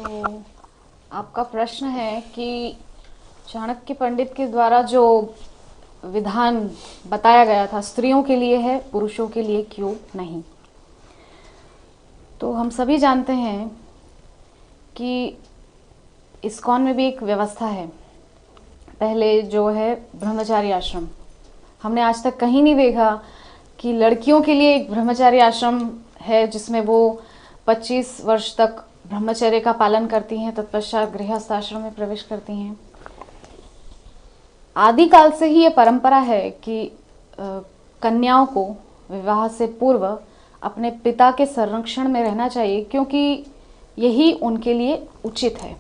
तो आपका प्रश्न है कि चाणक्य पंडित के द्वारा जो विधान बताया गया था स्त्रियों के लिए है, पुरुषों के लिए क्यों नहीं। तो हम सभी जानते हैं कि इस्कॉन में भी एक व्यवस्था है। पहले जो है ब्रह्मचारी आश्रम, हमने आज तक कहीं नहीं देखा कि लड़कियों के लिए एक ब्रह्मचारी आश्रम है जिसमें वो 25 वर्ष तक ब्रह्मचर्य का पालन करती हैं, तत्पश्चात गृहस्थ आश्रम में प्रवेश करती हैं। आदिकाल से ही ये परंपरा है कि कन्याओं को विवाह से पूर्व अपने पिता के संरक्षण में रहना चाहिए, क्योंकि यही उनके लिए उचित है।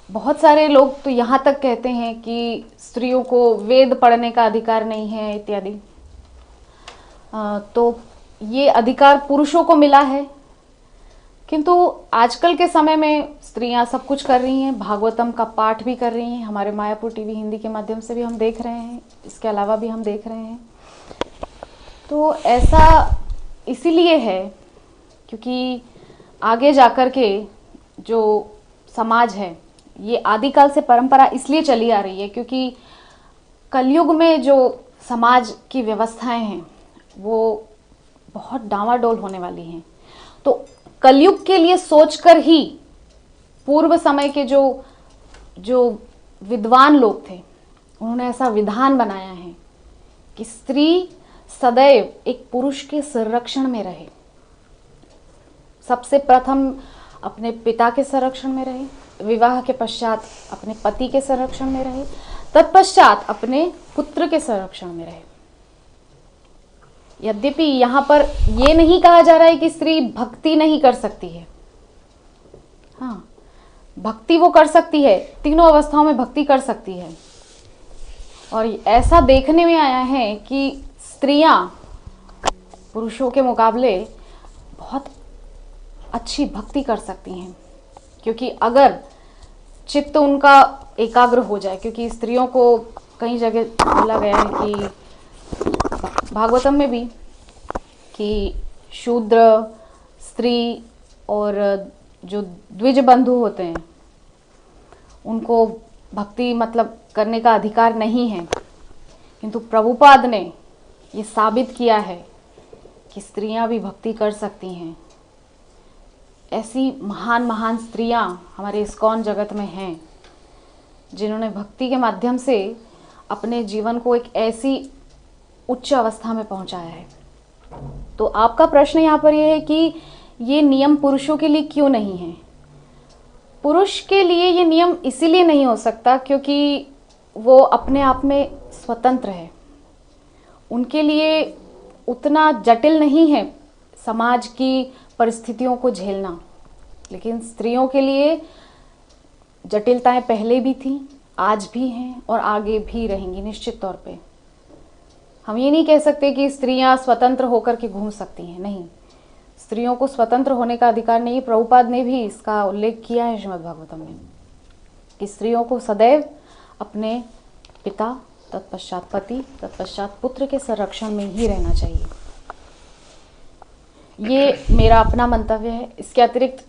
बहुत सारे लोग तो यहाँ तक कहते हैं कि स्त्रियों को वेद पढ़ने का अधिकार नहीं है इत्यादि। तो ये अधिकार पुरुषों को मिला है, किंतु आजकल के समय में स्त्रियां सब कुछ कर रही हैं। भागवतम का पाठ भी कर रही हैं, हमारे मायापुर टीवी हिंदी के माध्यम से भी हम देख रहे हैं, इसके अलावा भी हम देख रहे हैं। तो ऐसा इसीलिए है क्योंकि आगे जाकर के जो समाज है, ये आदिकाल से परंपरा इसलिए चली आ रही है क्योंकि कलयुग में जो समाज की व्यवस्थाएं हैं वो बहुत डामाडोल होने वाली हैं। तो कलयुग के लिए सोचकर ही पूर्व समय के जो विद्वान लोग थे, उन्होंने ऐसा विधान बनाया है कि स्त्री सदैव एक पुरुष के संरक्षण में रहे। सबसे प्रथम अपने पिता के संरक्षण में रहे, विवाह के पश्चात अपने पति के संरक्षण में रहे, तत्पश्चात अपने पुत्र के संरक्षण में रहे। यद्यपि यहाँ पर यह नहीं कहा जा रहा है कि स्त्री भक्ति नहीं कर सकती है। हाँ, भक्ति वो कर सकती है, तीनों अवस्थाओं में भक्ति कर सकती है। और ऐसा देखने में आया है कि स्त्रियां पुरुषों के मुकाबले बहुत अच्छी भक्ति कर सकती हैं, क्योंकि अगर चित्त उनका एकाग्र हो जाए, क्योंकि स्त्रियों को कई जगह बोला गया है कि भागवतम में भी कि शूद्र, स्त्री और जो द्विज बंधु होते हैं उनको भक्ति मतलब करने का अधिकार नहीं है। किंतु प्रभुपाद ने ये साबित किया है कि स्त्रियां भी भक्ति कर सकती हैं। ऐसी महान महान स्त्रियां हमारे इस्कॉन जगत में हैं जिन्होंने भक्ति के माध्यम से अपने जीवन को एक ऐसी उच्च अवस्था में पहुंचाया है। तो आपका प्रश्न यहाँ पर यह है कि ये नियम पुरुषों के लिए क्यों नहीं है। पुरुष के लिए ये नियम इसीलिए नहीं हो सकता क्योंकि वो अपने आप में स्वतंत्र है। उनके लिए उतना जटिल नहीं है समाज की परिस्थितियों को झेलना। लेकिन स्त्रियों के लिए जटिलताएं पहले भी थीं, आज भी हैं और आगे भी रहेंगी निश्चित तौर पे। हम ये नहीं कह सकते कि स्त्रियां स्वतंत्र होकर के घूम सकती हैं, नहीं, स्त्रियों को स्वतंत्र होने का अधिकार नहीं। प्रभुपाद ने भी इसका उल्लेख किया है श्रीमद् भागवतम में कि स्त्रियों को सदैव अपने पिता, तत्पश्चात पति, तत्पश्चात पुत्र के संरक्षण में ही रहना चाहिए। ये मेरा अपना मंतव्य है। इसके अतिरिक्त